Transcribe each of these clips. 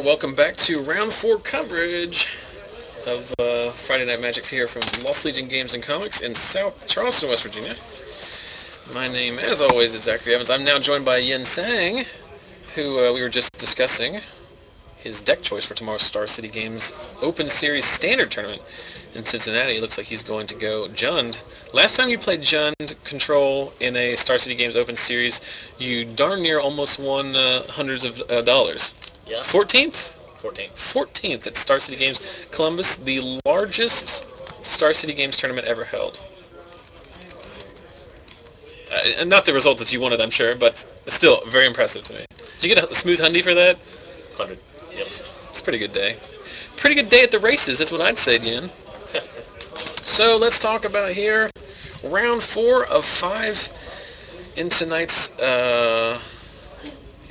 welcome back to round 4 coverage of Friday Night Magic here from Lost Legion Games and Comics in South Charleston, West Virginia. My name, as always, is Zachary Evans. I'm now joined by Yen-shyang, who we were just discussing his deck choice for tomorrow's Star City Games Open Series Standard Tournament in Cincinnati. It looks like he's going to go Jund. Last time you played Jund Control in a Star City Games Open Series, you darn near almost won hundreds of dollars. Yeah. 14th? 14th. 14th at Star City Games Columbus, the largest Star City Games tournament ever held. And not the result that you wanted, I'm sure, but still very impressive to me. Did you get a smooth hundy for that? 100. Yep. It's a pretty good day. Pretty good day at the races, that's what I'd say, Jen. So let's talk about here round 4 of 5 in tonight's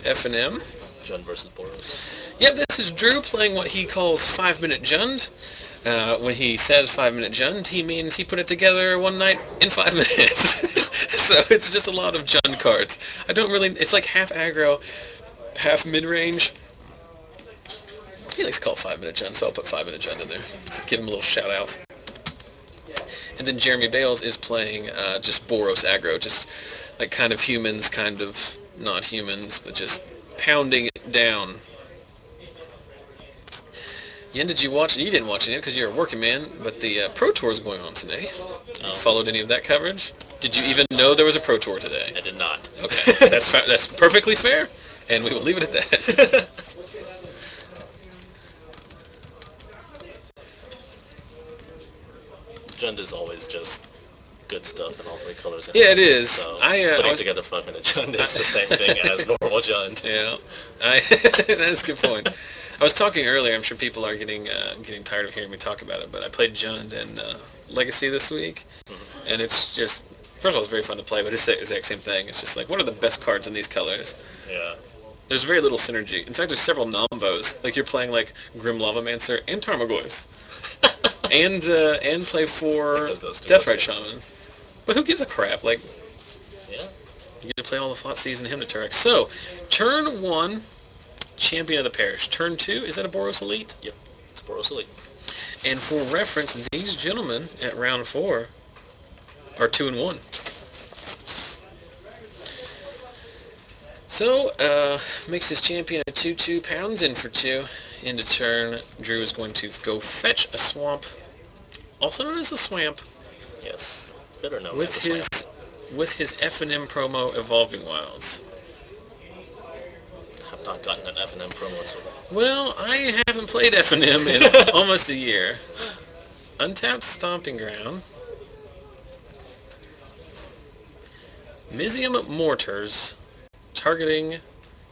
FNM. Jund versus Boros. Yep, this is Drew playing what he calls 5-minute Jund. When he says 5-minute Jund, he means he put it together one night in 5 minutes. So it's just a lot of Jund cards. It's like half aggro, half mid-range. He likes to call it 5-minute Jund, so I'll put 5-minute Jund in there. Give him a little shout out. And then Jeremy Bales is playing just Boros Aggro, just like kind of humans, kind of not humans, but just pounding it down. Yen, did you watch? You didn't watch it because you're a working man, but the Pro Tour is going on today. Followed any of that coverage? Did you even know there was a Pro Tour today? I did not. Okay, that's perfectly fair, and we will leave it at that. Jund is always just good stuff in all 3 colors. Yeah, it is. So putting together 5-minute Jund is the same thing as normal Jund. Yeah, that's a good point. I was talking earlier, I'm sure people are getting tired of hearing me talk about it, but I played Jund and Legacy this week, and it's just, first of all, it's very fun to play, but it's the exact same thing. It's just like, what are the best cards in these colors? Yeah. There's very little synergy. In fact, there's several Nombos. Like, you're playing, like, Grim Lavamancer and Tarmogoyf. and play 4 Deathrite Shamans. But who gives a crap? Like, yeah. You get to play all the Thoughtseize and Hypnoturix. So, turn 1, Champion of the Parish. Turn 2, is that a Boros Elite? Yep, it's Boros Elite. And for reference, these gentlemen at round 4 are 2-1. So, makes his champion a 2/2, pounds in for 2. Into turn, Drew is going to go fetch a swamp, also known as the Swamp. Yes, better known with as the his Swamp. With his FNM promo, Evolving Wilds. Have not gotten an FNM promo so far. Well, I haven't played FNM in almost a year. Untapped Stomping Ground. Mizium Mortars, targeting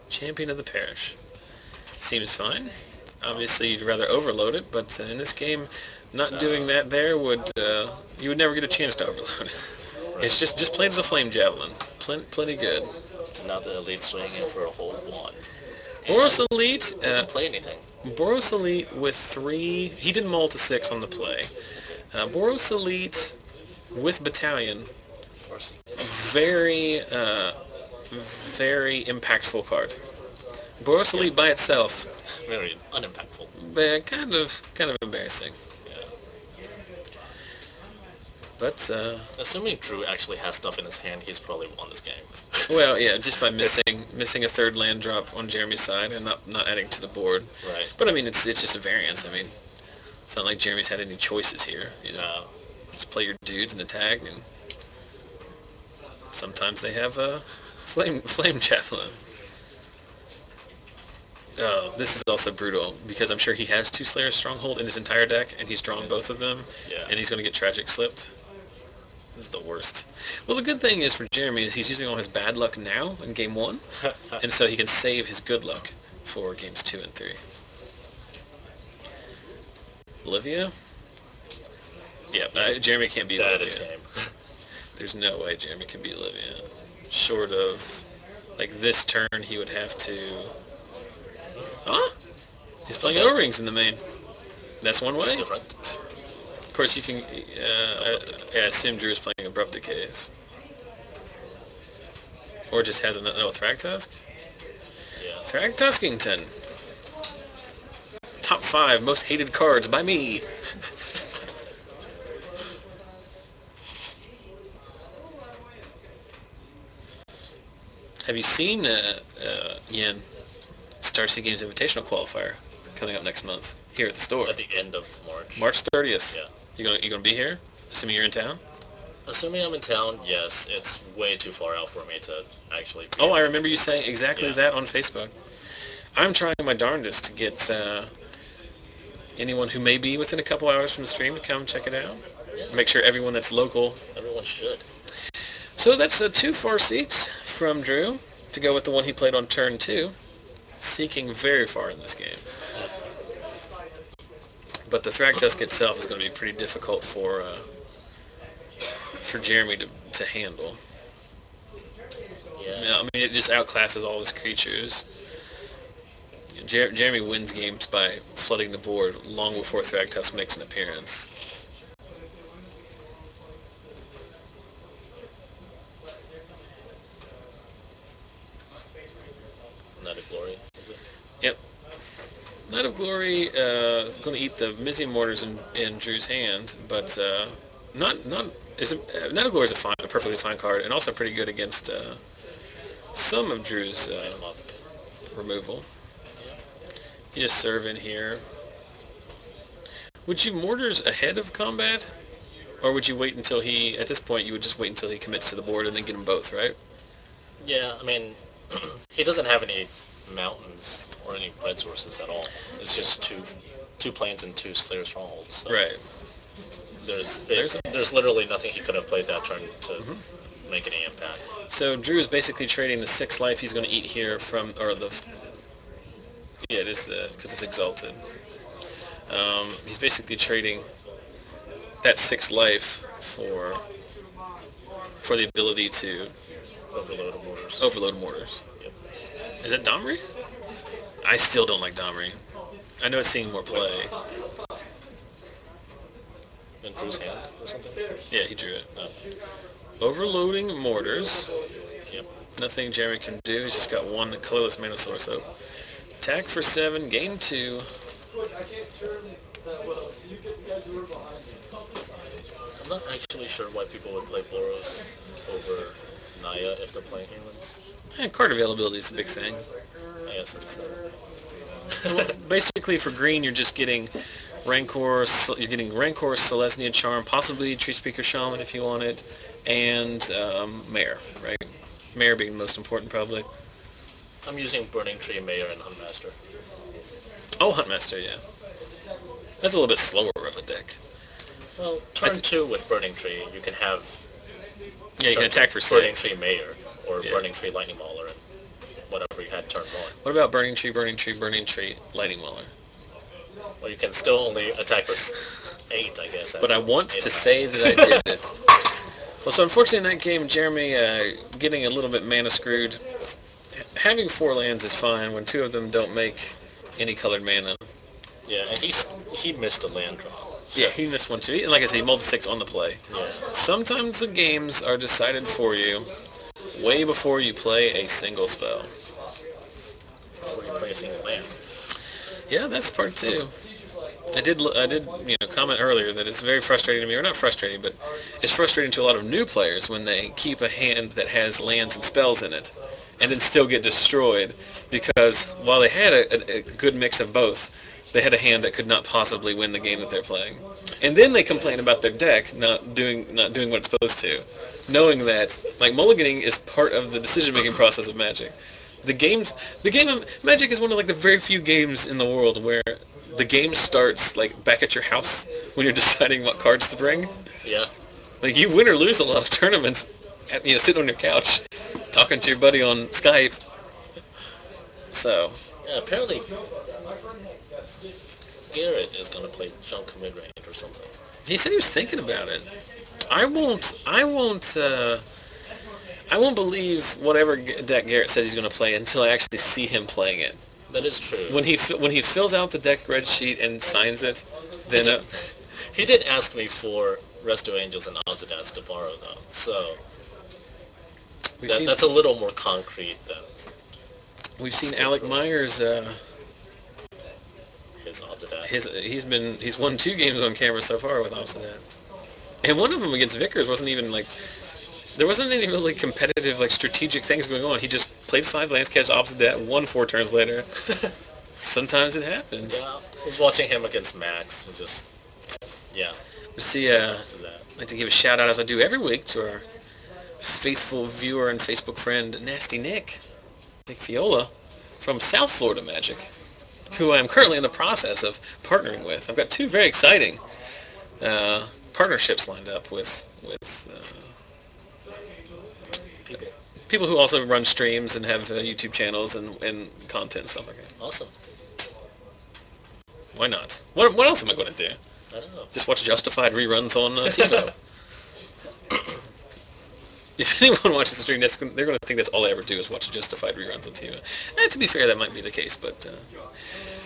Champion of the Parish. Seems fine. Obviously, you'd rather overload it, but in this game, not doing that there would you would never get a chance to overload it. Right. It's just played as a Flame Javelin. Plenty good. Now the Elite swinging in for a whole 1. Boros Elite doesn't play anything. Boros Elite with 3. He did mull to 6 on the play. Boros Elite with Battalion. Very impactful card. Boros Elite by itself. Very unimpactful. But kind of embarrassing. Yeah. But assuming Drew actually has stuff in his hand, he's probably won this game. Well, yeah, just by missing a 3rd land drop on Jeremy's side and not adding to the board. Right. But I mean, it's just a variance. I mean, it's not like Jeremy's had any choices here. You know, just play your dudes and attack, and sometimes they have a flame javelin. Oh, this is also brutal, because I'm sure he has 2 Slayer Stronghold in his entire deck, and he's drawn both of them, and he's going to get Tragic Slipped. This is the worst. Well, the good thing is for Jeremy is he's using all his bad luck now in Game 1, and so he can save his good luck for Games 2 and 3. Olivia? Yeah, Jeremy can't beat Olivia. That is game. There's no way Jeremy can beat Olivia. Short of, like, this turn, he would have to... Huh? He's playing O-Rings in the main. That's one way? It's different. Of course, you can... I assume Drew is playing Abrupt Decays. Or just has a Thragtusk? Yeah. Thragtuskington. 5 most hated cards by me. Have you seen Yen Star Sea Games Invitational Qualifier coming up next month here at the store? At the end of March. March 30th. Yeah. You gonna be here? Assuming you're in town? Assuming I'm in town, yes. It's way too far out for me to actually... Oh, I remember you saying exactly that on Facebook. I'm trying my darndest to get anyone who may be within a couple hours from the stream to come check it out. Yeah. Make sure everyone that's local. Everyone should. So that's 2 far seeks from Drew to go with the one he played on turn 2. Seeking very far in this game. But the Thragtusk itself is going to be pretty difficult for Jeremy to handle. Yeah. I mean, it just outclasses all his creatures. Jeremy wins games by flooding the board long before Thragtusk makes an appearance. Night of Glory, is it? Yep. Night of Glory is going to eat the Mizium Mortars in Drew's hand, but Night of Glory is a perfectly fine card, and also pretty good against some of Drew's removal. You just serve in here. Would you Mortars ahead of combat? Or would you wait until at this point, you would just wait until he commits to the board and then get them both, right? Yeah, I mean, he doesn't have any mountains or any red sources at all. It's just two plains and 2 Slayer Strongholds. So Right. There's literally nothing he could have played that turn to make any impact. So Drew is basically trading the 6 life he's going to eat here it is because it's exalted. He's basically trading that 6 life for the ability to overload mortars. Yep. Is that Domri? I still don't like Domri. I know it's seeing more play. In Drew's hand or something? Yeah, he drew it. Overloading mortars. Yep. Nothing Jeremy can do. He's just got 1 colorless mana source. So attack for 7, gain 2. I'm not actually sure why people would play Boros over Naya if they're playing humans. And card availability is a big thing. I guess that's true. Well, basically, for green, you're just getting Rancor. You're getting Rancor, Selesnya Charm, possibly Tree Speaker Shaman if you want it, and Mare, right? Mare being the most important, probably. I'm using Burning Tree, Mayor, and Huntmaster. Oh, Huntmaster, yeah. That's a little bit slower of a deck. Well, turn 2 with Burning Tree, you can have... Yeah, you can attack for 6. Burning Tree, Mayor, or Burning Tree, Lightning Mauler, and whatever you had turn 1. What about Burning Tree, Lightning Mauler? Well, you can still only attack for 8, I guess. But I want to say that I did it. Well, so unfortunately in that game, Jeremy getting a little bit mana screwed. Having 4 lands is fine when 2 of them don't make any colored mana. Yeah, and he missed a land draw. So. Yeah, he missed one too. And like I said, he mulled 6 on the play. Yeah. Sometimes the games are decided for you way before you play a single spell. Before you play a single land. Yeah, that's part 2. I did comment earlier that it's very frustrating to me, or not frustrating, but it's frustrating to a lot of new players when they keep a hand that has lands and spells in it, and then still get destroyed, because while they had a good mix of both, they had a hand that could not possibly win the game that they're playing. And then they complain about their deck not doing what it's supposed to, knowing that mulliganing is part of the decision-making process of Magic. The game of Magic is one of the very few games in the world where the game starts back at your house when you're deciding what cards to bring. Yeah. You win or lose a lot of tournaments sitting on your couch talking to your buddy on Skype. So. Yeah, apparently Garrett is going to play junk mid-range or something. He said he was thinking about it. I won't believe whatever deck Garrett says he's going to play until I actually see him playing it. That is true. When he fills out the deck grid sheet and signs it, then he did ask me for Resto Angels and Altadats to borrow though, so that's a little more concrete than we've seen Alec Myers. His his Obsidat. He's won 2 games on camera so far with Obsidat. And one of them against Vickers wasn't even like, there wasn't any really competitive, like, strategic things going on. He just played 5 lands, catch Obsidat, won 4 turns later. Sometimes it happens. Yeah, I was watching him against Max. It was just, yeah. Let's see, I'd like to give a shout out, as I do every week, to our faithful viewer and Facebook friend, Nasty Nick Fiola, from South Florida Magic, who I am currently in the process of partnering with. I've got 2 very exciting partnerships lined up with people who also run streams and have YouTube channels and content and stuff like that. Awesome. Why not? What else am I going to do? I don't know. Just watch Justified reruns on TiVo. If anyone watches the stream, they're going to think that's all I ever do is watch Justified reruns on TiVo. And to be fair, that might be the case, but...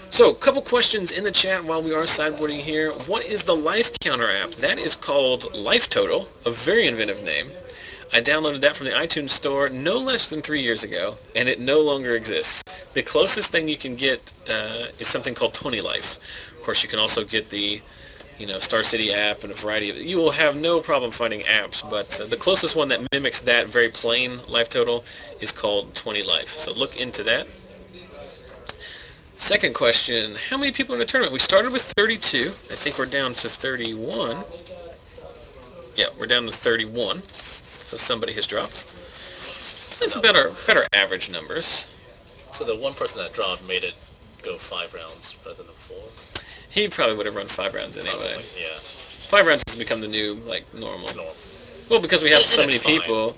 So, a couple questions in the chat while we are sideboarding here. What is the Life Counter app? That is called Life Total, a very inventive name. I downloaded that from the iTunes store no less than 3 years ago, and it no longer exists. The closest thing you can get is something called 20 Life. Of course, you can also get the Star City app and a variety of... You will have no problem finding apps, but the closest one that mimics that very plain Life Total is called 20 Life. So look into that. Second question, how many people in the tournament? We started with 32. I think we're down to 31. Yeah, we're down to 31. So somebody has dropped. That's better average numbers. So the one person that dropped made it go 5 rounds rather than 4? He probably would have run 5 rounds anyway. Probably, yeah. 5 rounds has become the new, normal. It's normal. Well, because we have so many fine. people.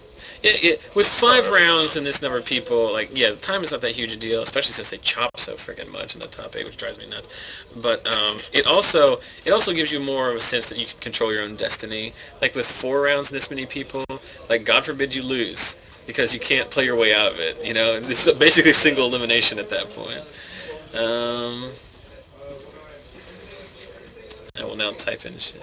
With 5 rounds and this number of people, the time is not that huge a deal, especially since they chop so freaking much in the top 8, which drives me nuts. But it also gives you more of a sense that you can control your own destiny. Like with 4 rounds and this many people, God forbid you lose, because you can't play your way out of it. This is basically single elimination at that point. I will now type in shit.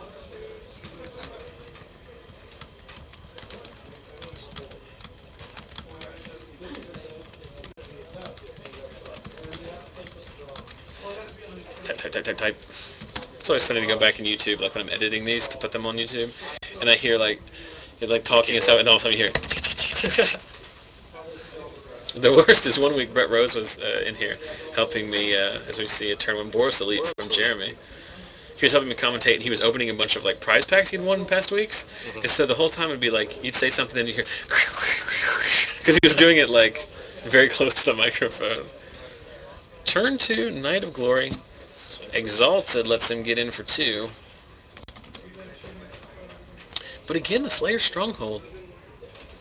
Type. It's always funny to go back in YouTube, when I'm editing these to put them on YouTube, and I hear you're talking and stuff, and all of a sudden you hear. The worst is one week Brett Rose was in here helping me, as we see a turn when Boros Elite from Jeremy. He was helping me commentate, and he was opening a bunch of prize packs he'd won in past weeks. Mm-hmm. And so the whole time it'd be you'd say something and you hear, because he was doing it very close to the microphone. Turn 2, Knight of Glory. Exalted lets him get in for 2. But again, the Slayer's Stronghold.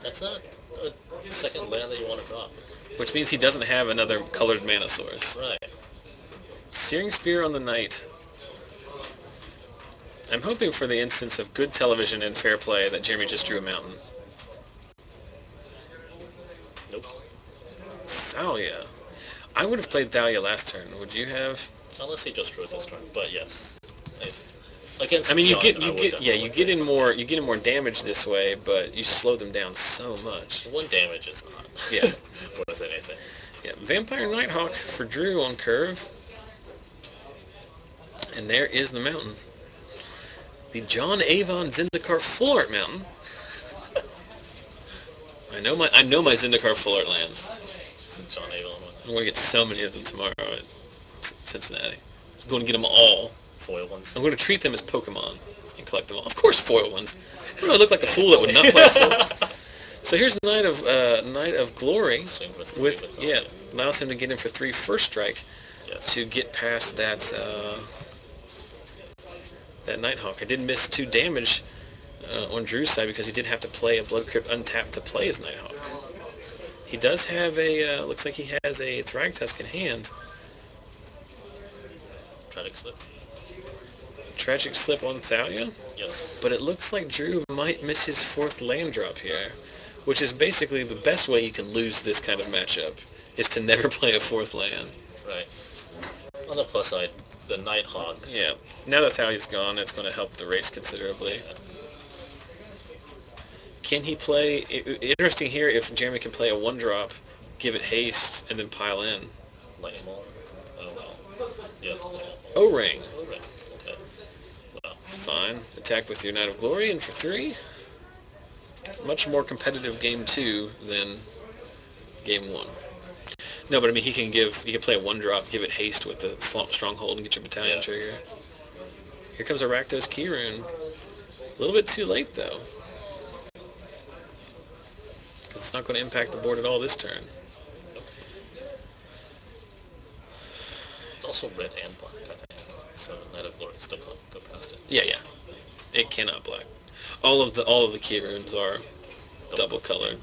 That's not a second land that you want to drop. Which means he doesn't have another colored mana source. Right. Searing Spear on the Knight. I'm hoping for the instance of good television and fair play that Jeremy just drew a mountain. Nope. Thalia. I would have played Thalia last turn. Would you have? Unless he just drew it this turn, but yes. Against you get in more damage this way, but you slow them down so much. 1 damage is not worth anything. Yeah, Vampire Nighthawk for Drew on curve. And there is the mountain. The John Avon Zendikar Full Art Mountain. I know my Zendikar Full Art lands. It's a John Avon one. I'm going to get so many of them tomorrow at Cincinnati. I'm going to get them all. Foil ones. I'm going to treat them as Pokemon and collect them all. Of course, foil ones. I look like a fool that would not play foil. So here's the Knight of Glory. Allows him to get in for 3 first strike to get past that Nighthawk. I did miss 2 damage on Drew's side because he did have to play a Blood Crypt untapped to play his Nighthawk. He does have looks like he has a Thragtusk in hand. Tragic Slip on Thalia? Yes. But it looks like Drew might miss his 4th land drop here, which is basically the best way you can lose this kind of matchup, is to never play a 4th land. Right. On the plus side, the Nighthawk. Yeah. Now that Thalia's gone, it's going to help the race considerably. Yeah. Can he play... Interesting here if Jeremy can play a 1-drop, give it haste, and then pile in. Lightning Bolt? I don't know. Yeah. O-ring. O-ring. Okay. Well, It's fine. Attack with your Knight of Glory, and for 3. Much more competitive game 2 than game 1. No, but I mean, he can play a 1-drop, give it haste with the stronghold, and get your battalion trigger. Here comes a Rakdos Key Rune. A little bit too late, though. Because it's not going to impact the board at all this turn. It's also red and black, I think. So Knight of Glory still can't go past it. Yeah. It cannot black. All of the key runes are double colored.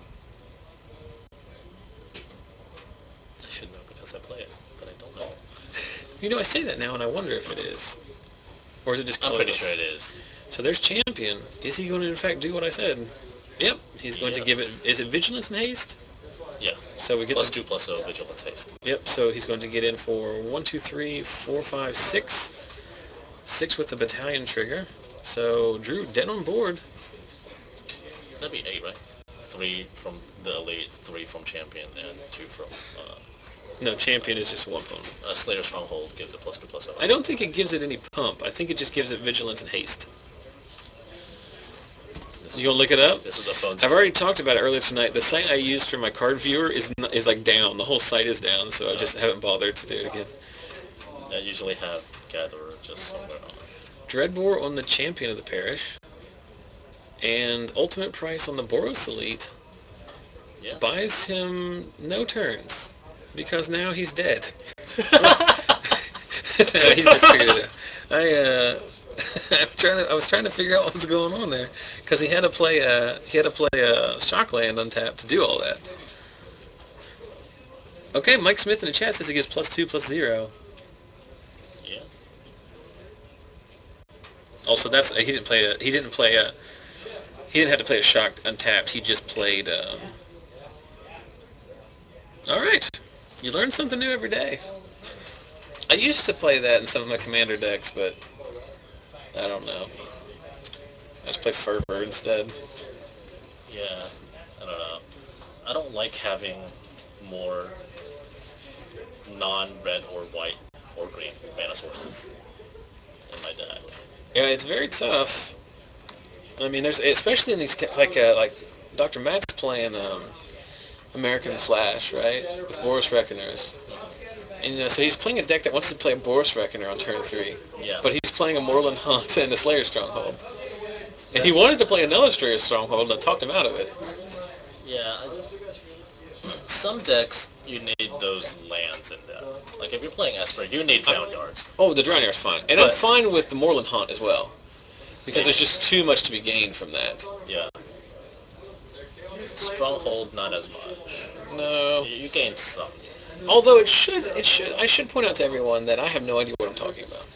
I should know because I play it, but I don't know. You know, I say that now, and I wonder if it is. Or is it just colorless? I'm pretty sure it is. So there's Champion. Is he going to, in fact, do what I said? Yep. He's going to give it... Is it Vigilance and Haste? Yeah. So we get +2/+0 Vigilance Haste. Yep. So he's going to get in for 1, 2, 3, 4, 5, 6. 6 with the battalion trigger. So Drew, dead on board. That'd be 8, right? 3 from the elite, 3 from Champion, and 2 from... No, Champion is just 1 pump. Slayer Stronghold gives it +2/+0. I don't think it gives it any pump. I think it just gives it Vigilance and Haste. You gonna look it up? This is the phone. I've already talked about it earlier tonight. The site I used for my card viewer is like down. The whole site is down, so I just haven't bothered to do it again. I usually have Gatherer just somewhere on. Dreadbore on the Champion of the Parish, and ultimate price on the Boros Elite buys him no turns because now he's dead. He's just figured it out. I was trying to figure out what was going on there because he had to play a shock land untapped to do all that. Okay, Mike Smith in the chat says he gives +2/+0. Yeah. Also, he didn't have to play a shock untapped. He just played. All right, you learn something new every day. I used to play that in some of my commander decks, but I don't know. I just play Fervor instead. Yeah, I don't know. I don't like having more non-red or white or green mana sources in my deck. Yeah, it's very tough. I mean, there's especially in these like Dr. Matt's playing American Flash, right, with Boros Reckoners. And so he's playing a deck that wants to play a Boros Reckoner on turn 3. Yeah. But he's playing a Moorland Hunt and a Slayer Stronghold. And he wanted to play another Slayer Stronghold, and I talked him out of it. Yeah. Some decks, you need those lands in there. Like, if you're playing Esper, you need Drown Yards. Oh, the Drown Yard's fine. And I'm fine with the Moorland Hunt as well. Because there's just too much to be gained from that. Yeah. Stronghold, not as much. No. You gain some. Although I should point out to everyone that I have no idea what I'm talking about.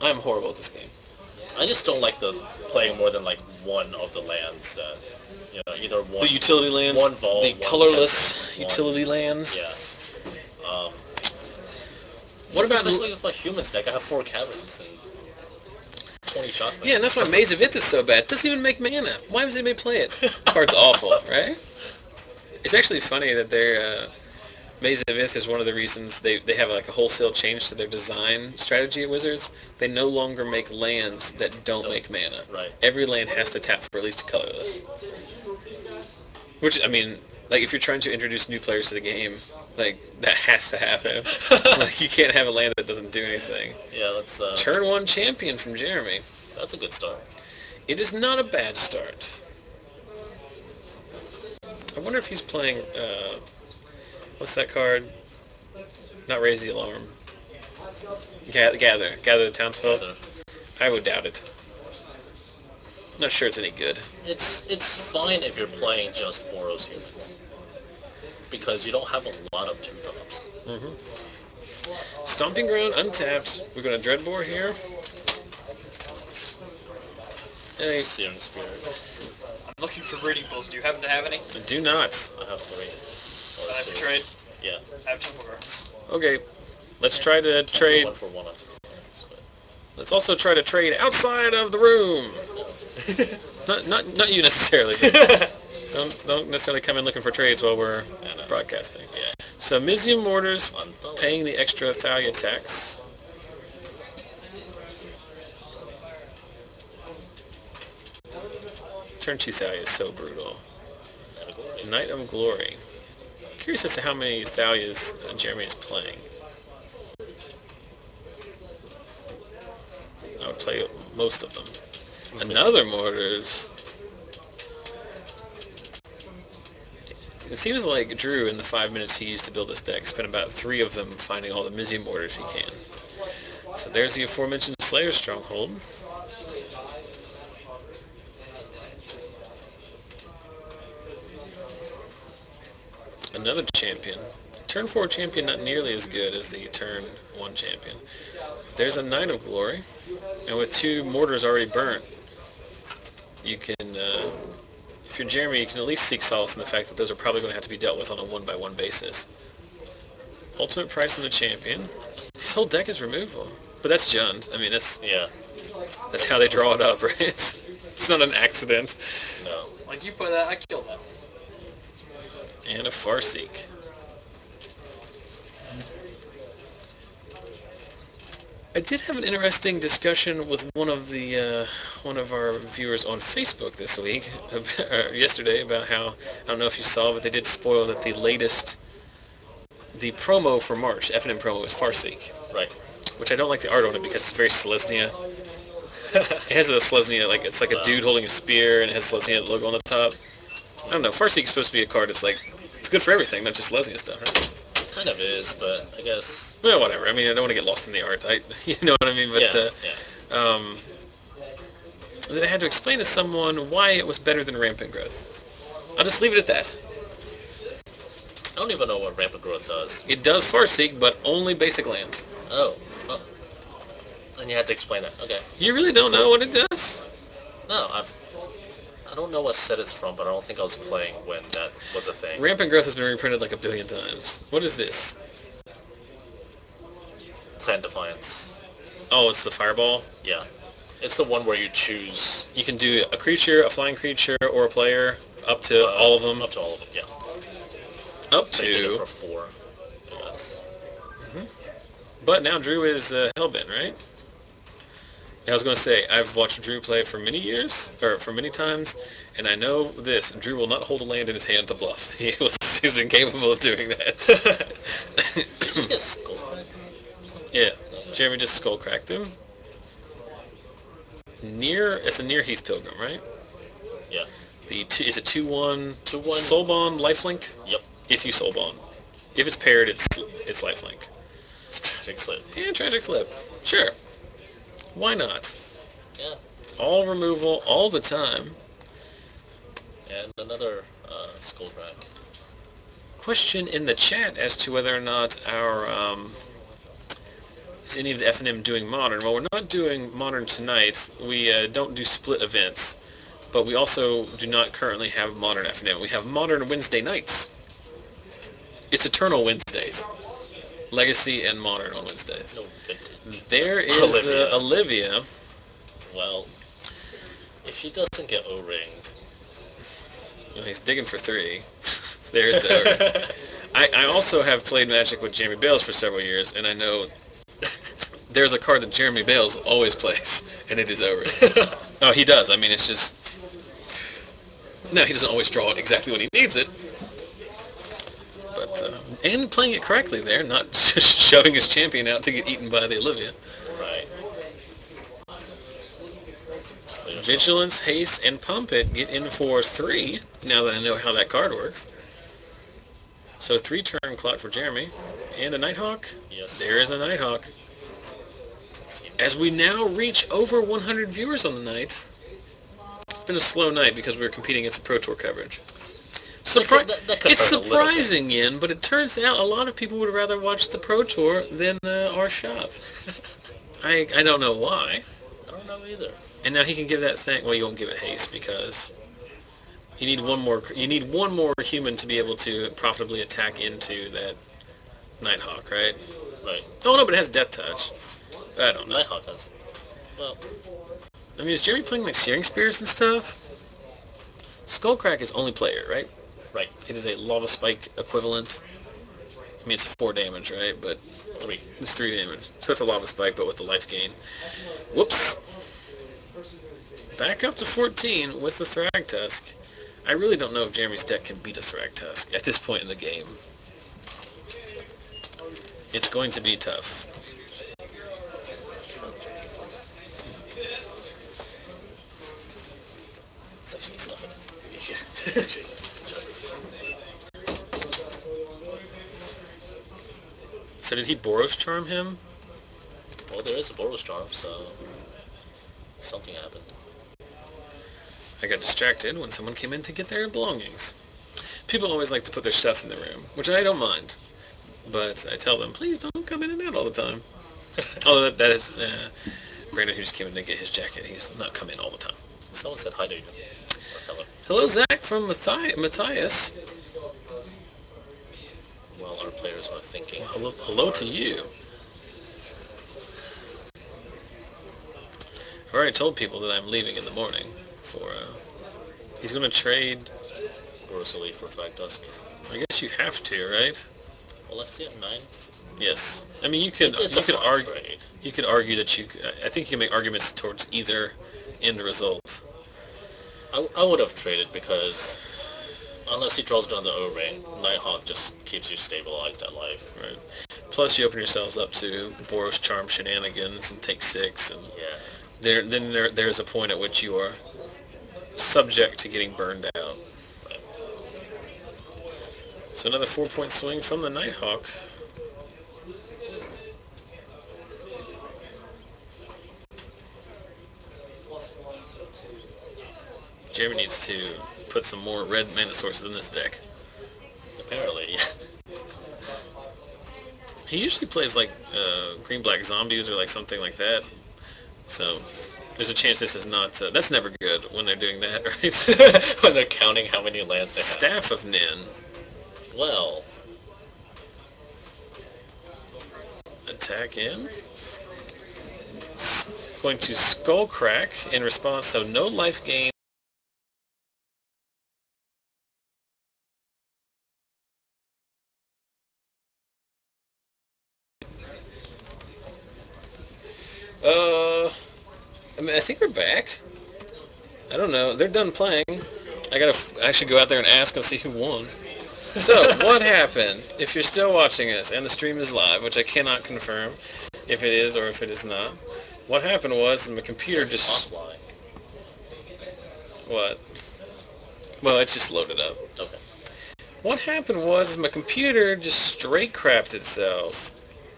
I'm horrible at this game. I just don't like playing more than like one of the lands that, either one. The utility lands, one Vol, the one colorless peasant, utility lands. Yeah. What about especially with my humans deck? I have 4 caverns and 20 shock. Yeah, and that's why Maze of Ith is so bad. It doesn't even make mana. Why would anybody play it? The card's awful, right? It's actually funny that their Maze of Ith is one of the reasons they have like a wholesale change to their design strategy at Wizards. They no longer make lands that don't make mana. Right. Every land has to tap for at least a colorless. Which, I mean, like if you're trying to introduce new players to the game, like that has to happen. Like you can't have a land that doesn't do anything. Yeah, let's... Turn 1 Champion from Jeremy. That's a good start. It is not a bad start. I wonder if he's playing, what's that card? Not Raise the Alarm. Gather the Townsfolk. I would doubt it. I'm not sure it's any good. It's fine if you're playing just Boros humans. Because you don't have a lot of 2-drops. Mm-hmm. Stomping Ground, untapped. We're going to Dreadbore here. Hey. Searing Spirit. I'm looking for breeding pools. Do you happen to have any? I do not. I have 3. I have to trade. Yeah. I have Temple Guards. Okay. Let's try to trade. 1 for 1 on Let's also try to trade outside of the room. not you necessarily. Don't necessarily come in looking for trades while we're broadcasting. Yeah. So Mizium Mortars Unthought. paying the extra Thalia tax. Turn 2 Thalia is so brutal. Knight of Glory. Curious as to how many Thalias Jeremy is playing. I would play most of them. Another Mortars. It seems like Drew, in the 5 minutes he used to build this deck, spent about 3 of them finding all the Mizium Mortars he can. So there's the aforementioned Slayer Stronghold. Another champion. Turn 4 champion not nearly as good as the turn 1 champion. There's a Knight of Glory. And with 2 mortars already burnt, you can, if you're Jeremy, you can at least seek solace in the fact that those are probably going to have to be dealt with on a 1-by-1 basis. Ultimate price on the champion. His whole deck is removable. But that's Jund. I mean, that's how they draw it up, right? It's not an accident. No. Like you put that, I killed that. And a Farseek. I did have an interesting discussion with one of our viewers on Facebook this week, yesterday, about how, I don't know if you saw, but they did spoil that the promo for March, FNM promo, is Farseek. Right. Which I don't like the art on it because it's very Selesnya. It has a Selesnya, like, it's like a dude holding a spear, and it has Selesnya logo on the top. I don't know, Farseek is supposed to be a card that's like, it's good for everything, not just Selesnya stuff, right? Kind of is, but I guess... Well, whatever. I mean, I don't want to get lost in the art. You know what I mean? But, then I had to explain to someone why it was better than Rampant Growth. I'll just leave it at that. I don't even know what Rampant Growth does. It does Farseek, but only basic lands. Oh. And you had to explain that. Okay. You really don't know what it does? No, I don't know what set it's from, but I don't think I was playing when that was a thing. Rampant Growth has been reprinted like 1 billion times. What is this? Clan Defiance. Oh, it's the Fireball? Yeah. It's the one where you choose... You can do a creature, a flying creature, or a player, up to all of them. Up to all of them, yeah. Up to... They did it for 4, I guess. But now Drew is Hellbent, right? I was going to say, I've watched Drew play for many years, or for many times, and I know this, Drew will not hold a land in his hand to bluff. He's incapable of doing that. Did he just get skull cracked? Yeah, Jeremy just skull cracked him. It's a near Heath Pilgrim, right? Yeah. Is it 2/1 2/1 Soul Bond, lifelink? Yep. If you Soul Bond. If it's paired, it's lifelink. Tragic Slip. Yeah, Tragic Slip. Sure. Why not? Yeah. All removal, all the time. And another skull crack. Question in the chat as to whether or not is any of the FNM doing Modern? Well, we're not doing Modern tonight. We don't do split events, but we also do not currently have Modern FNM. We have Modern Wednesday nights. It's Eternal Wednesdays. Legacy and Modern on Wednesdays. No vintage. There is Olivia. Well, if she doesn't get O-ring... Well, he's digging for 3. There's the O-ring. I also have played Magic with Jeremy Bales for several years, and I know there's a card that Jeremy Bales always plays, and it is O-ring. Oh, he does. I mean, it's just... No, he doesn't always draw it exactly when he needs it. But, and playing it correctly there, not just shoving his champion out to get eaten by the Olivia. Right. Vigilance, Haste, and Pump It get in for 3, now that I know how that card works. So 3-turn clock for Jeremy. And a Nighthawk? Yes. There is a Nighthawk. As we now reach over 100 viewers on the night. It's been a slow night because we were competing against the Pro Tour coverage. It's surprising, Yen, but it turns out a lot of people would rather watch the Pro Tour than our shop. I don't know why. I don't know either. And now he can give that thing. Well, you won't give it haste because you need one more. You need one more human to be able to profitably attack into that Nighthawk, right? Right. Oh no, but it has Death Touch. I don't know. Nighthawk has. Well, I mean, is Jeremy playing like Searing Spears and stuff? Skullcrack is only player, right? right. It is a Lava Spike equivalent. I mean, it's 4 damage, right? But 3. it's 3 damage. So it's a lava spike, but with the life gain. Whoops. Back up to 14 with the Thragtusk. I really don't know if Jeremy's deck can beat a Thragtusk at this point in the game. It's going to be tough. So did he Boros Charm him? Well, there is a Boros Charm, so something happened. I got distracted when someone came in to get their belongings. People always like to put their stuff in the room, which I don't mind. But I tell them, please don't come in and out all the time. Although that is Brandon, who just came in to get his jacket. He's not come in all the time. Someone said hi to you. Hello. Hello, Zach from Matthias. Well, our players are thinking. Well, hello to you. I've already told people that I'm leaving in the morning for, he's going to trade Boros Elite for Thragtusk. I guess you have to, right? Well, let's see at 9. Yes. I mean, you could argue. Trade. You could argue that I think you can make arguments towards either end result. I would have traded because unless he draws down the O-Ring, Nighthawk just keeps you stabilized at life. Right. Plus, you open yourselves up to Boros Charm shenanigans and take 6, and yeah. there's a point at which you are subject to getting burned out. Right. So another 4-point swing from the Nighthawk. Jeremy needs to put some more red mana sources in this deck. Apparently, yeah. He usually plays like green-black zombies or like something like that. So there's a chance this is not... that's never good when they're doing that, right? When they're counting how many lands they have. Staff of Nin. Well. Attack in. Going to Skullcrack in response, so no life gain. I mean, I think we're back. I don't know. They're done playing. I should go out there and ask and see who won. So, what happened? If you're still watching us and the stream is live, which I cannot confirm if it is or if it is not, what happened was my computer just... Offline. What? Well, it just loaded up. Okay. What happened was my computer just straight crapped itself.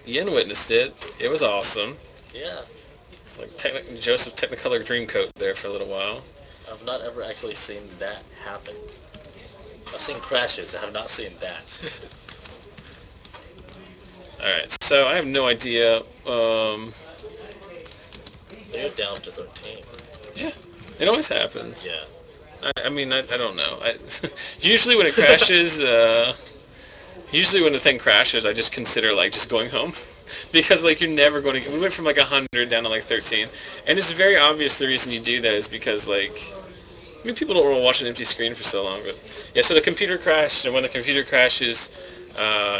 Yen witnessed it. It was awesome. Yeah. It's like Joseph Technicolor Dreamcoat there for a little while. I've not ever actually seen that happen. I've seen crashes. I have not seen that. Alright, so I have no idea. They're down to 13. Yeah, it always happens. Yeah. I mean, I don't know. Usually when it crashes, usually when the thing crashes, I just consider, like, just going home. Because, like, you're never going to... We went from, like, 100 down to, like, 13. And it's very obvious the reason you do that is because, like... I mean, people don't want to watch an empty screen for so long, but... Yeah, so the computer crashed, and when the computer crashes,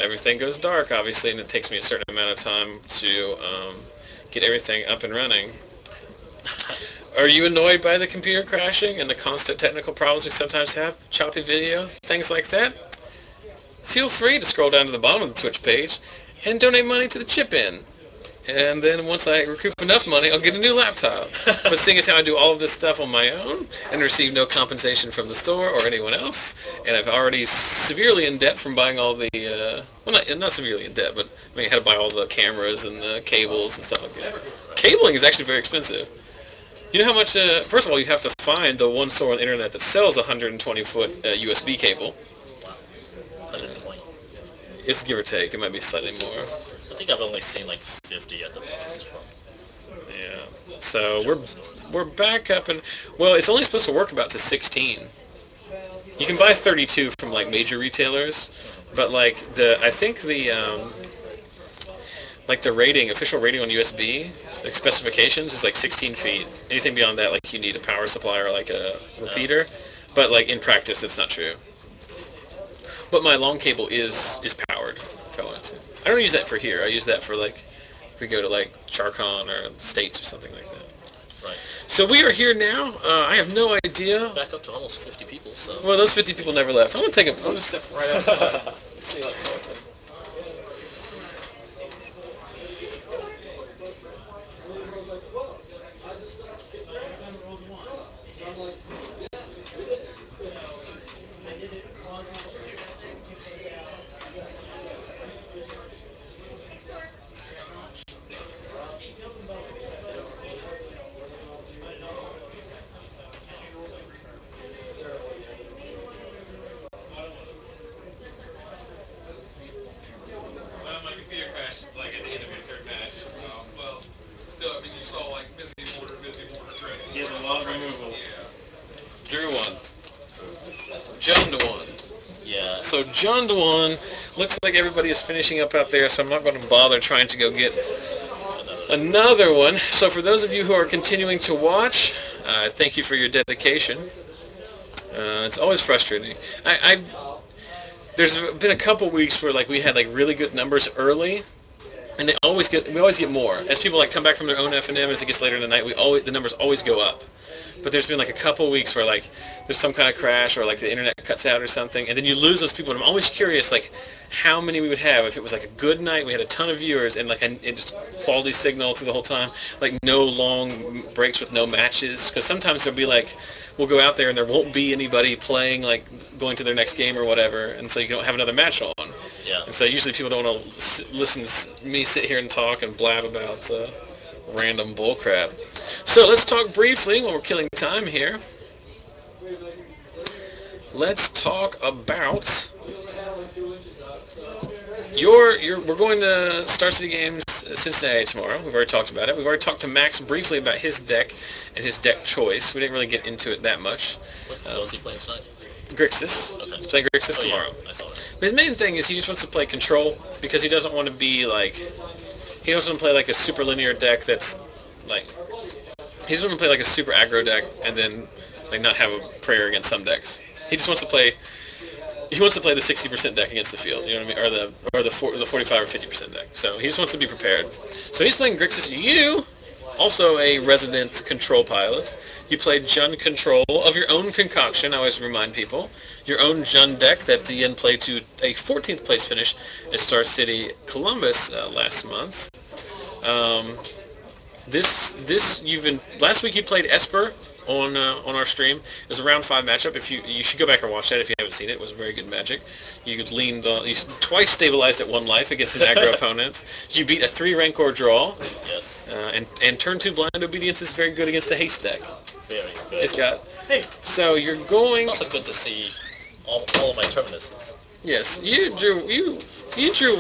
everything goes dark, obviously, and it takes me a certain amount of time to get everything up and running. Are you annoyed by the computer crashing and the constant technical problems we sometimes have? Choppy video? Things like that? Feel free to scroll down to the bottom of the Twitch page and donate money to the chip-in. And then once I recoup enough money, I'll get a new laptop. But seeing as how I do all of this stuff on my own and receive no compensation from the store or anyone else, and I've already severely in debt from buying all the, well, not severely in debt, but I mean, I had to buy all the cameras and the cables and stuff like that. Cabling is actually very expensive. You know how much, first of all, you have to find the one store on the internet that sells a 120-foot USB cable. 120. It's give or take. It might be slightly more. I think I've only seen like 50 at the most. Yeah. So we're back up and well, it's only supposed to work about to 16. You can buy 32 from like major retailers, but like I think the like the rating, official rating on USB, like specifications is like 16 feet. Anything beyond that, like you need a power supply or like a repeater. But like in practice, that's not true. But my long cable is powered, if I wanted to. I don't use that for here. I use that for like if we go to like Charcon or the States or something like that. Right. So we are here now. I have no idea. Back up to almost 50 people. So. Well, those 50 people never left. I'm gonna take a. I'm gonna step right outside. See like. He has a lot of removal. Drew one. John to one. Yeah. So John to one. Looks like everybody is finishing up out there, so I'm not going to bother trying to go get another one. So for those of you who are continuing to watch, thank you for your dedication. It's always frustrating. There's been a couple weeks where like we had like really good numbers early. And we always get more as people like come back from their own FNM. As it gets later in the night, the numbers always go up. But there's been like a couple weeks where like there's some kind of crash or like the internet cuts out or something, and then you lose those people. And I'm always curious like how many we would have if it was like a good night. We had a ton of viewers and like it just quality signal through the whole time. Like no long breaks with no matches, because sometimes there'll be like we'll go out there and there won't be anybody playing like going to their next game or whatever, and so you don't have another match on. Yeah. And so usually people don't want to listen to me sit here and talk and blab about random bullcrap. So let's talk briefly while we're killing time here. Let's talk about we're going to Star City Games Cincinnati tomorrow. We've already talked about it. We've already talked to Max briefly about his deck and his deck choice. We didn't really get into it that much. What was he playing tonight? Grixis. Okay. He's playing Grixis tomorrow. Yeah, I saw that. But his main thing is he just wants to play control because he doesn't want to be like, he doesn't want to play like a super linear deck that's like, he doesn't want to play like a super aggro deck and then like not have a prayer against some decks. He just wants to play, he wants to play the 60% deck against the field, you know what I mean, or the 45 or 50% deck. So he just wants to be prepared. So he's playing Grixis. You, also a resident control pilot, you played Jund control of your own concoction. I always remind people, your own Jund deck that Yen played to a 14th place finish at Star City Columbus last month. Last week you played Esper on our stream. It was a round 5 matchup. If you should go back and watch that if you haven't seen it. It was very good magic. You twice stabilized at 1 life against an aggro opponent. You beat a 3 Rancor draw. Yes. And turn 2 blind obedience is very good against the haste deck. Very good. It's got. Hey. So you're going. It's also good to see all of my terminuses. Yes, you drew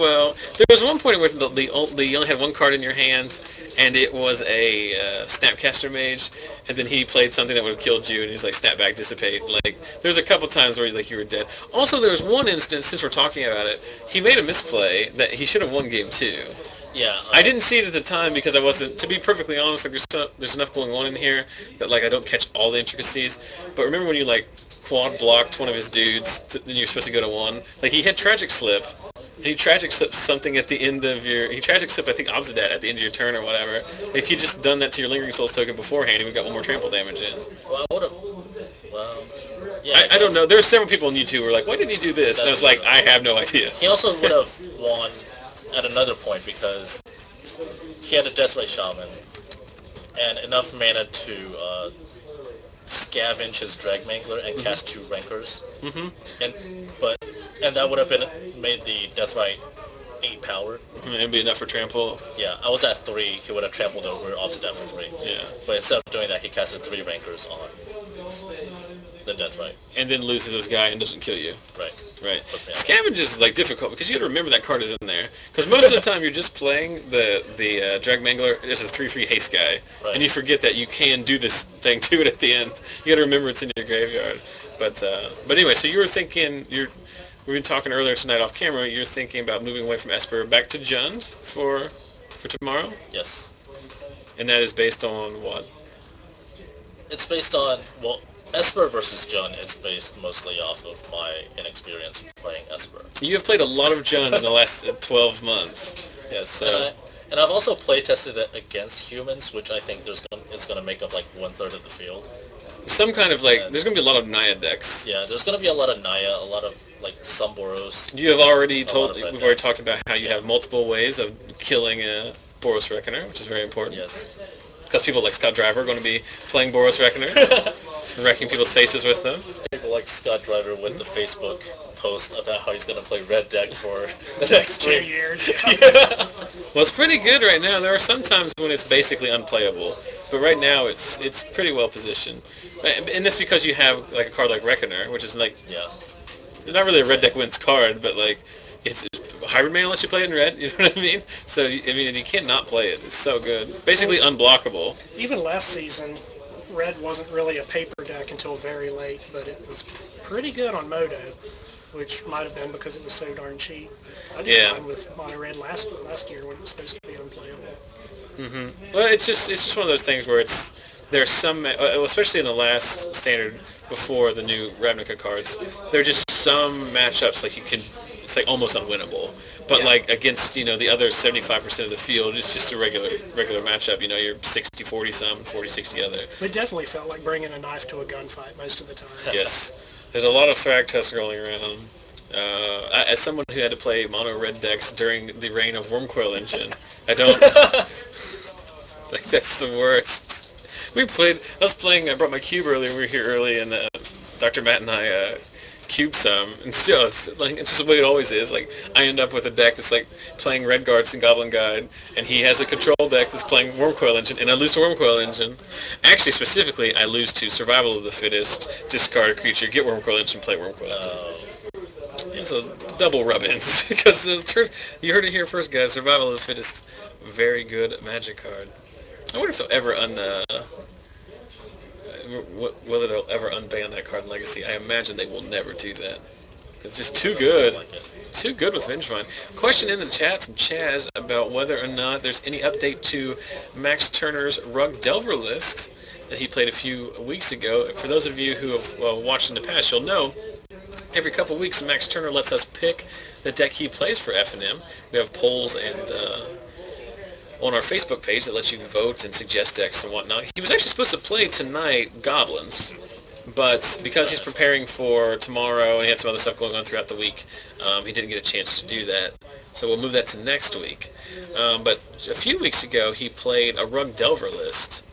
well. There was one point where you only had 1 card in your hand, and it was a Snapcaster Mage, and then he played something that would have killed you, and he's like, snap back, dissipate. Like, there's a couple times where like you were dead. Also, there was one instance, since we're talking about it, he made a misplay that he should have won game 2. Yeah. I didn't see it at the time because I wasn't, to be perfectly honest, like there's enough going on in here that like I don't catch all the intricacies. But remember when you like quad blocked one of his dudes and you're supposed to go to 1? Like he had Tragic Slip. He Tragic Slipped something at the end of your... He Tragic Slipped, I think, Obsidat at the end of your turn or whatever. If you'd just done that to your Lingering Souls token beforehand, we got 1 more trample damage in. Well, I would have... Well... Yeah, I don't know. There's several people on YouTube who were like, why didn't he do this? And I was like, I have no idea. He also would have won at another point because he had a Deathray Shaman and enough mana to scavenge his Drag Mangler and cast 2 Rancors. And that would have made the Deathrite 8 power. It'd be enough for trample. Yeah, I was at 3. He would have trampled over Obsidian for 3. Yeah. But instead of doing that, he casted 3 Rancors on the Deathrite. And then loses his guy and doesn't kill you. Right. Right. Scavenge is like difficult because you got to remember that card is in there. Because most of the time you're just playing the Drag Mangler. It's a 3/3 haste guy, and you forget that you can do this thing to it at the end. You got to remember it's in your graveyard. But anyway, so you were thinking we've been talking earlier tonight off camera. You're thinking about moving away from Esper back to Jund for tomorrow. Yes. And that is based on what? It's based on Esper versus Jun, it's based mostly off of my inexperience playing Esper. You have played a lot of Jun in the last 12 months. Yes, So and I've also play tested it against humans, which I think is going to make up like 1/3 of the field. some kind of like, there's going to be a lot of Naya decks. Yeah, there's going to be a lot of Naya, a lot of like some Boros. You have already told, lot of we've red already decks. talked about how you have multiple ways of killing a Boros Reckoner, which is very important. Yes. Because people like Scott Driver are going to be playing Boros Reckoner, wrecking people's faces with them. People like Scott Driver with the Facebook post about how he's going to play red deck for the next 2 3 years. Yeah. Well, it's pretty good right now. There are some times when it's basically unplayable, but right now it's pretty well positioned. And that's because you have like a card like Reckoner, which is like Yeah. not really a red deck wins card, but like it's hybrid mana lets you play it in red. You know what I mean? So I mean you can't not play it. It's so good. Basically unblockable. Even last season, red wasn't really a paper deck until very late, but it was pretty good on Modo, which might have been because it was so darn cheap. I did mine with mono red last year when it was supposed to be unplayable. Well, it's just one of those things where there's some, especially in the last standard before the new Ravnica cards, there are just some matchups like it's like almost unwinnable. But like against the other 75% of the field, it's just a regular matchup. You're 60-40 some, 40-60 other. It definitely felt like bringing a knife to a gunfight most of the time. Yes, there's a lot of Thragtusk rolling around. As someone who had to play mono red decks during the reign of Wormcoil Engine, I don't. Like that's the worst. I brought my cube earlier. We were here early, and Dr. Matt and I cubed some. And still, it's just the way it always is. Like I end up with a deck that's like playing Red Guards and Goblin Guide, and he has a control deck that's playing Wormcoil Engine, and I lose to Wormcoil Engine. Actually, specifically, I lose to Survival of the Fittest, discard a creature, get Wormcoil Engine, play Wormcoil Engine. It's a double rub-ins because you heard it here first, guys. Survival of the Fittest, very good Magic card. I wonder if they'll ever whether they'll ever unban that card in Legacy. I imagine they will never do that. It's just too good. Too good with Vengevine. Question in the chat from Chaz about whether or not there's any update to Max Turner's Rug Delver list that he played a few weeks ago. For those of you who have watched in the past, you'll know every couple weeks Max Turner lets us pick the deck he plays for FNM. We have polls and on our Facebook page that lets you vote and suggest decks and whatnot. He was actually supposed to play tonight Goblins, but because he's preparing for tomorrow and he had some other stuff going on throughout the week, he didn't get a chance to do that. So we'll move that to next week. But a few weeks ago he played a Rug Delver list,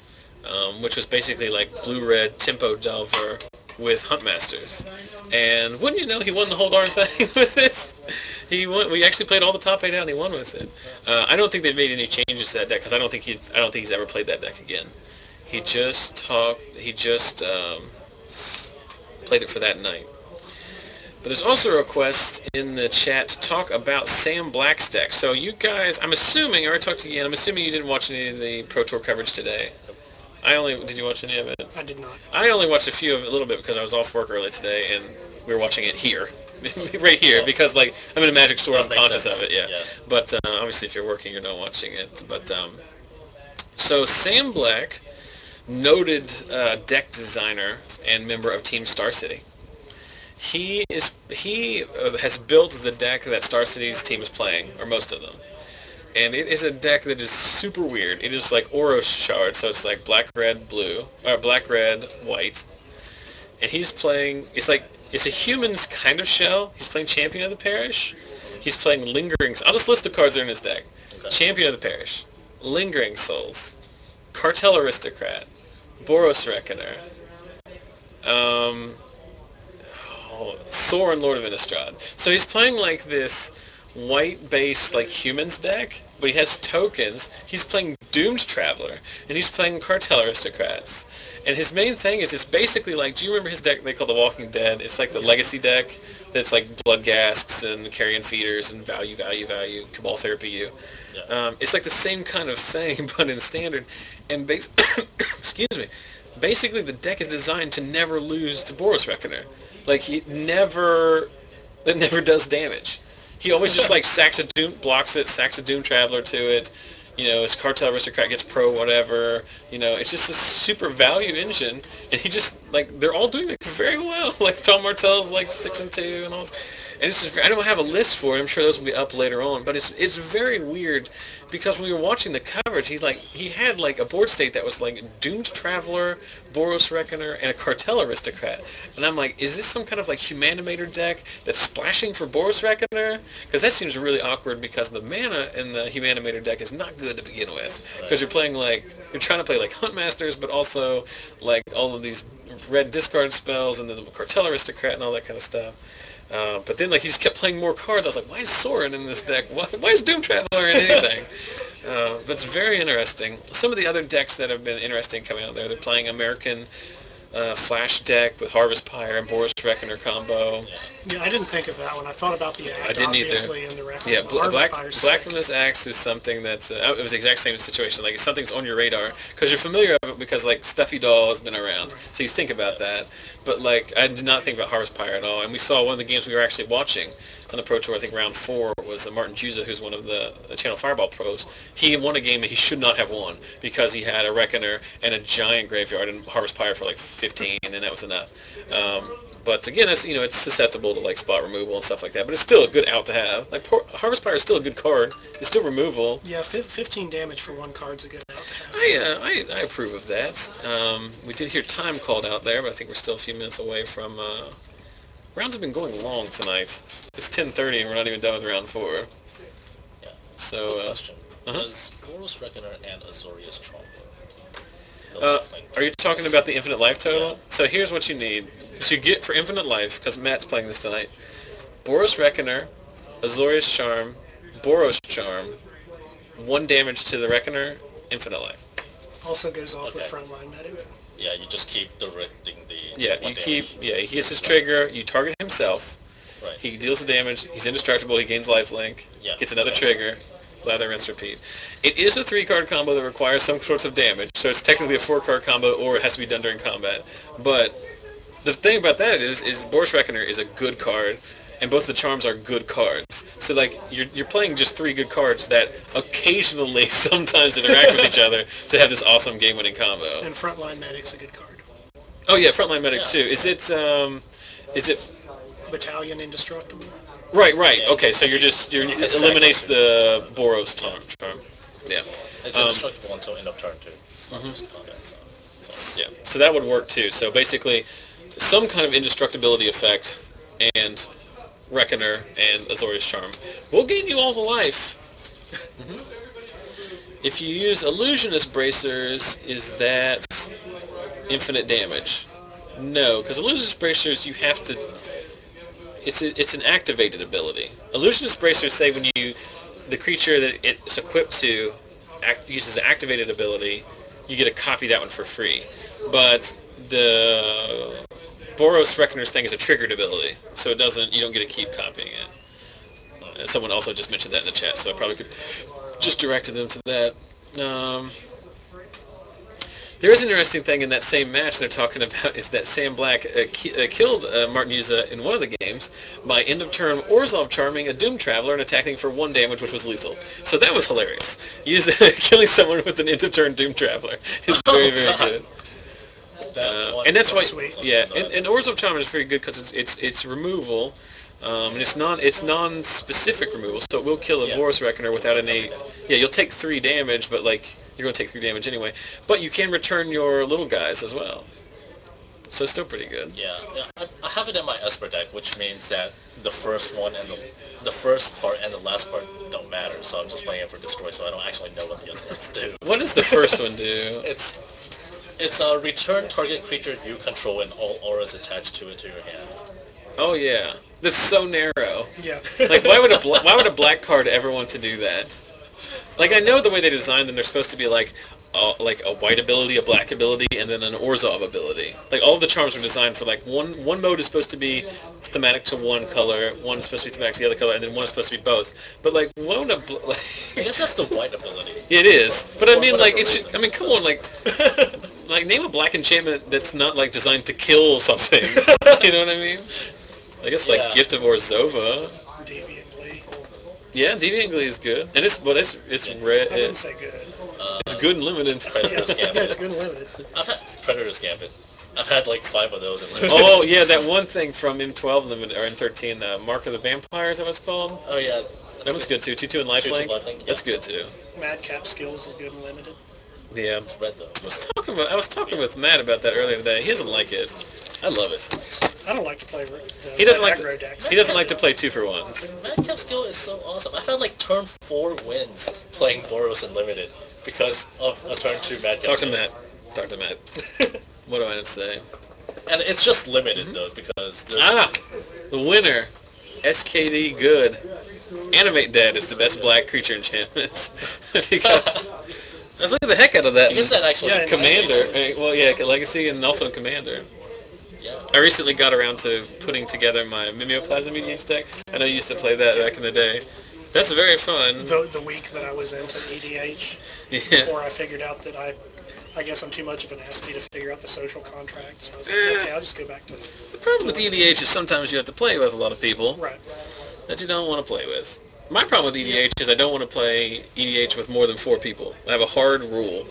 which was basically like blue-red Tempo Delver with Huntmasters. And wouldn't you know, he won the whole darn thing with it. He won. We actually played all the top 8 out, and he won with it. I don't think they've made any changes to that deck because I don't think he's ever played that deck again. He just played it for that night. But there's also a request in the chat to talk about Sam Black's deck. So you guys, I already talked to Yen, I'm assuming you didn't watch any of the Pro Tour coverage today. Did you watch any of it? I did not. I only watched a little bit because I was off work early today and we were watching it here. Right here, because like I'm in a Magic store, I'm conscious of it, yeah. But obviously if you're working, you're not watching it. But so Sam Black, noted deck designer and member of Team Star City. He has built the deck that Star City's team is playing, or most of them. And it is a deck that is super weird. It is like Oro Shard, so it's like black, red, blue, or black, red, white. And he's playing, it's a human's kind of shell. He's playing Champion of the Parish. He's playing Lingering, I'll just list the cards that are in his deck. Okay. Champion of the Parish, Lingering Souls, Cartel Aristocrat, Boros Reckoner, Sorin, Lord of Innistrad. So he's playing like this white-based like humans deck, but he has tokens. He's playing Doomed Traveler, and he's playing Cartel Aristocrats. And his main thing is it's basically like, do you remember his deck they call The Walking Dead? It's like the Legacy deck that's like Blood Gasks and Carrion Feeders and Value, Cabal Therapy U. Yeah. It's like the same kind of thing, but in Standard. And excuse me. Basically, the deck is designed to never lose to Boros Reckoner. Like, it never does damage. He always just like sacks a Doom, blocks it, sacks a Doom Traveler to it, his Cartel Aristocrat gets pro whatever. It's just a super value engine, and he just they're all doing very well. Like Tom Martell's 6-2 and all. And it's just, I don't have a list for it. I'm sure those will be up later on. But it's very weird because when we were watching the coverage, he had a board state that was Doomed Traveler, Boros Reckoner, and a Cartel Aristocrat. And I'm like, is this some kind of Humanimator deck that's splashing for Boros Reckoner? Because that seems really awkward because the mana in the Humanimator deck is not good to begin with. Because you're playing you're trying to play Huntmasters, but also all of these red discard spells and then the Cartel Aristocrat and all that kind of stuff. But then he just kept playing more cards. I was like, why is Sorin in this deck? Why is Doom Traveler in anything? But it's very interesting. Some of the other decks that have been interesting coming out there, they're playing American Flash deck with Harvest Pyre and Boros Reckoner combo. Yeah, I didn't think of that one. I thought about the Act, I didn't obviously, either. in the Reckoner. Yeah, Black from this Axe is something that's, it was the exact same situation. Something's on your radar, because you're familiar with it because, Stuffy Doll has been around. So you think about that. But, I did not think about Harvest Pyre at all. And we saw one of the games we were actually watching on the Pro Tour, I think round 4, was Martin Juza, who's one of the Channel Fireball pros. He won a game that he should not have won because he had a Reckoner and a giant graveyard and Harvest Pyre for 15, and that was enough. But again, it's susceptible to spot removal and stuff like that. But it's still a good out to have. Harvest Pyre is still a good card. It's still removal. Yeah, 15 damage for one card's a good out to have. I approve of that. We did hear time called out there, but I think we're still a few minutes away from. Rounds have been going long tonight. It's 10:30 and we're not even done with round 4. Yeah. So. Question: Does Boros Reckoner and Azorius Charm? Are you talking about the infinite life total? Yeah. So here's what you need. So you get for infinite life, because Matt's playing this tonight, Boros Reckoner, Azorius Charm, Boros Charm, 1 damage to the Reckoner, infinite life. Also goes off with Frontline Medic. Yeah, you just keep directing the he gets his trigger, you target himself, right. He deals the damage, he's indestructible, he gains lifelink, gets another trigger, lather, rinse, repeat. It is a 3-card combo that requires some sorts of damage, so it's technically a 4-card combo, or it has to be done during combat. But the thing about that is Boros Reckoner is a good card, and both the charms are good cards. So you're playing just 3 good cards that occasionally sometimes interact with each other to have this awesome game-winning combo. And Frontline Medic's a good card. Oh yeah, Frontline Medic too. Is it Battalion Indestructible? Right. Okay, so it eliminates the Boros charm. Yeah. It's indestructible until end of turn too. Yeah. So that would work too. So basically, some kind of indestructibility effect and Reckoner and Azorius Charm will gain you all the life. If you use Illusionist Bracers, is that infinite damage? No, because Illusionist Bracers you have to. It's an activated ability. Illusionist Bracers say when the creature that it's equipped to uses an activated ability, you get to copy that one for free. But the Boros Reckoner's thing is a triggered ability, so you don't get to keep copying it. Someone also just mentioned that in the chat, so I probably could just directed them to that. There is an interesting thing in that same match they're talking about is that Sam Black killed Martin Yuza in one of the games by end of turn Orzhov charming a Doom Traveler and attacking for 1 damage, which was lethal. So that was hilarious. Killing someone with an end of turn Doom Traveler is very, very good. And that's why, and Orzhov Charm is very good because it's removal, and it's non-specific removal, so it will kill a Boros Reckoner without any. Yeah, you'll take 3 damage, but you're going to take 3 damage anyway. But you can return your little guys as well. So it's still pretty good. Yeah. I have it in my Esper deck, which means that the first one and the first part and the last part don't matter. So I'm just playing it for Destroy, so I don't actually know what the other ones do. What does the first one do? It's a return target creature you control and all auras attached to it to your hand. Oh yeah, that's so narrow. Yeah. Why would a black card ever want to do that? I know the way they designed them, they're supposed to be a white ability, a black ability, and then an Orzhov ability. All of the charms were designed for one mode is supposed to be thematic to one color, one is supposed to be thematic to the other color, and then one is supposed to be both. But why would I guess that's the white ability. It is, but I mean come on, name a black enchantment that's not designed to kill something. You know what I mean? I guess Gift of Orzhova. Deviant League. Yeah, Deviant Glee is good, and it's red. I wouldn't say good. It's good and limited. Predator's Gambit. Yeah, it's good and limited. I've had Predator's Gambit. I've had like 5 of those. In Oh yeah, that one thing from M12 limited or M13, Mark of the Vampire is that what it's called? Oh yeah. That was good too. 2-2 and lifelink. Yeah. That's good too. Madcap Skills is good and limited. Yeah. It's red though. I was talking with Matt about that earlier today. He doesn't like it. I love it. I don't like to play He doesn't like aggro decks. He doesn't like to play 2-for-1s. Madcap Skill is so awesome. I've had like turn 4 wins playing Boros Unlimited because of a turn 2 Madcap Talk to Skills. Matt. Talk to Matt. What do I have to say? And it's just limited though because there's... The winner. SKD good. Animate Dead is the best black creature enchantments. Because I look at the heck out of that. I guess that actually... Yeah, Commander. Well, yeah, Legacy and also Commander. Yeah. I recently got around to putting together my Mimeoplasm EDH deck. I know you used to play that back in the day. That's very fun. The week that I was into EDH, before I figured out that I guess I'm too much of an ass-bee to figure out the social contract. So I was like, okay, I'll just go back to... The problem with EDH is sometimes you have to play with a lot of people Right. that you don't want to play with. My problem with EDH is I don't want to play EDH with more than 4 people. I have a hard rule.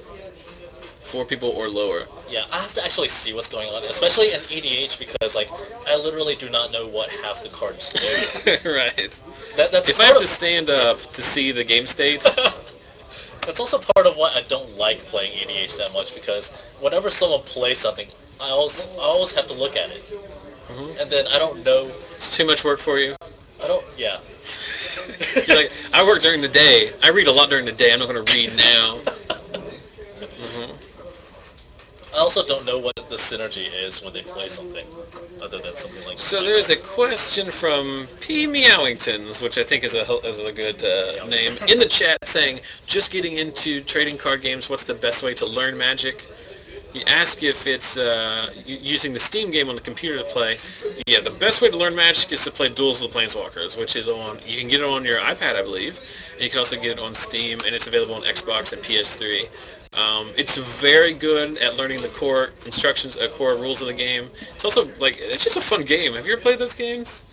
4 people or lower. Yeah, I have to actually see what's going on, especially in EDH because, like, I literally do not know what half the cards do. Right. That's if I have to stand up to see the game state... That's also part of why I don't like playing EDH that much because whenever someone plays something, I always have to look at it. Mm-hmm. And then I don't know... It's too much work for you? Yeah. You're like, I work during the day. I read a lot during the day. I'm not going to read now. I also don't know what the synergy is when they play something, other than something like... So there's a question from P. Meowingtons, which I think is a good name, in the chat saying, just getting into trading card games, what's the best way to learn Magic? You ask if it's using the Steam game on the computer to play. Yeah, the best way to learn Magic is to play Duels of the Planeswalkers, which is you can get it on your iPad, I believe, and you can also get it on Steam, and it's available on Xbox and PS3. It's very good at learning the core instructions, core rules of the game. It's also, it's just a fun game. Have you ever played those games?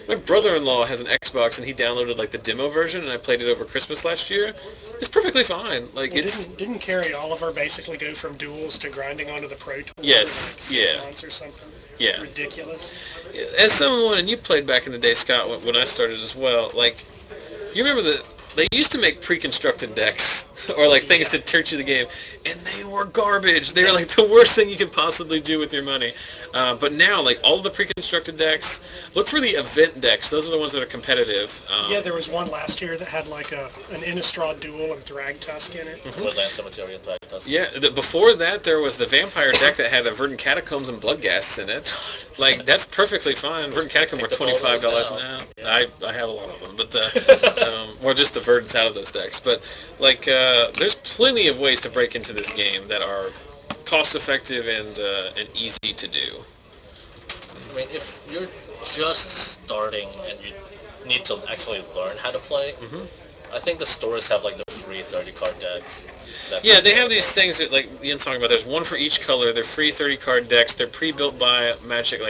My brother-in-law has an Xbox, and he downloaded, the demo version, and I played it over Christmas last year. It's perfectly fine. Didn't Carrie Oliver basically go from duels to grinding onto the Pro Tour Yes, in 6 months or something? Yeah. Ridiculous. As someone, and you played back in the day, Scott, when I started as well, you remember that they used to make pre-constructed decks, or things to teach you the game, and they were garbage. They were the worst thing you could possibly do with your money. But now, all of the pre-constructed decks, look for the event decks. Those are the ones that are competitive. Yeah, there was one last year that had an Innistrad Duel and Thragtusk in it. Mm-hmm. Woodland Cemetery and Thragtusk. Yeah, before that there was the Vampire deck that had a Verdant Catacombs and Bloodghasts in it. That's perfectly fine. Verdant Catacombs were $25 now. Yeah. I have a lot of them, but or just the Verdants out of those decks. But there's plenty of ways to break into this game that are cost-effective and easy to do. I mean, if you're just starting and you need to actually learn how to play, I think the stores have the free 30-card decks. Yeah, they have these things that Ian's talking about. There's one for each color. They're free 30-card decks. They're pre-built by Magic,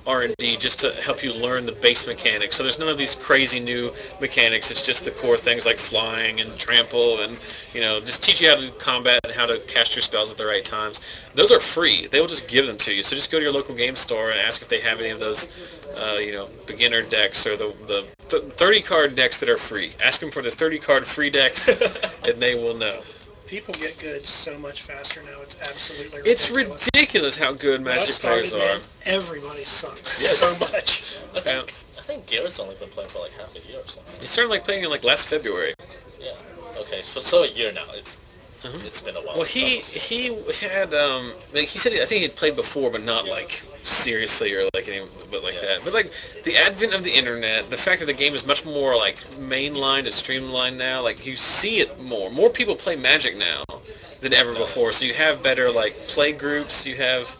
R&D, just to help you learn the base mechanics. So there's none of these crazy new mechanics. It's just the core things like flying and trample and, just teach you how to combat and how to cast your spells at the right times. Those are free. They will just give them to you. So just go to your local game store and ask if they have any of those, beginner decks or the 30-card decks that are free. Ask them for the 30-card free decks, and they will know. People get good so much faster now. It's absolutely ridiculous. It's ridiculous how good Magic players are. Man, everybody sucks so much. I think Garrett's only been playing for half a year or something. He started playing in last February. Yeah. Okay. So a year now. It's been a while. Well, he had he said I think he'd played before, but not seriously or that. But the advent of the internet, the fact that the game is much more mainlined and streamlined now, you see it more. More people play Magic now than ever before. So you have better play groups. You have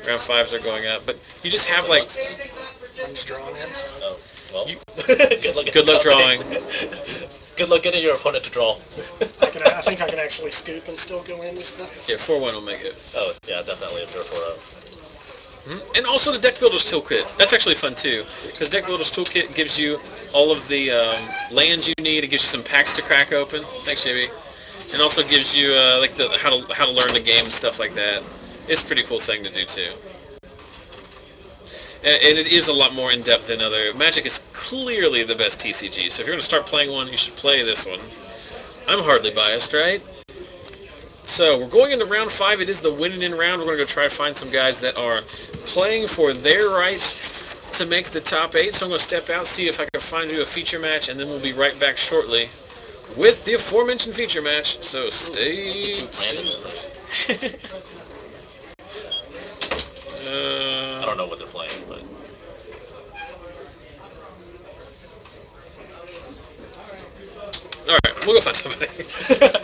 round 5s are going up, but you just have I'm just drawing in. Oh, well. Good luck drawing. Good luck getting your opponent to draw. I think I can actually scoop and still go in with stuff. Yeah, 4-1 will make it. Oh, yeah, definitely a draw 4-0. And also the Deck Builder's Toolkit. That's actually fun too, because Deck Builder's Toolkit gives you all of the lands you need. It gives you some packs to crack open. Thanks, JB. And also gives you like the how to learn the game and stuff like that. It's a pretty cool thing to do too. And it is a lot more in depth than other. Magic is clearly the best TCG. So if you're going to start playing one, you should play this one. I'm hardly biased, right? So we're going into round 5. It is the winning in round. We're going to go try to find some guys that are playing for their rights to make the top 8. So I'm going to step out, see if I can find you a feature match, and then we'll be right back shortly with the aforementioned feature match. So stay tuned. I don't know what they're playing, but... Alright, we'll go find somebody.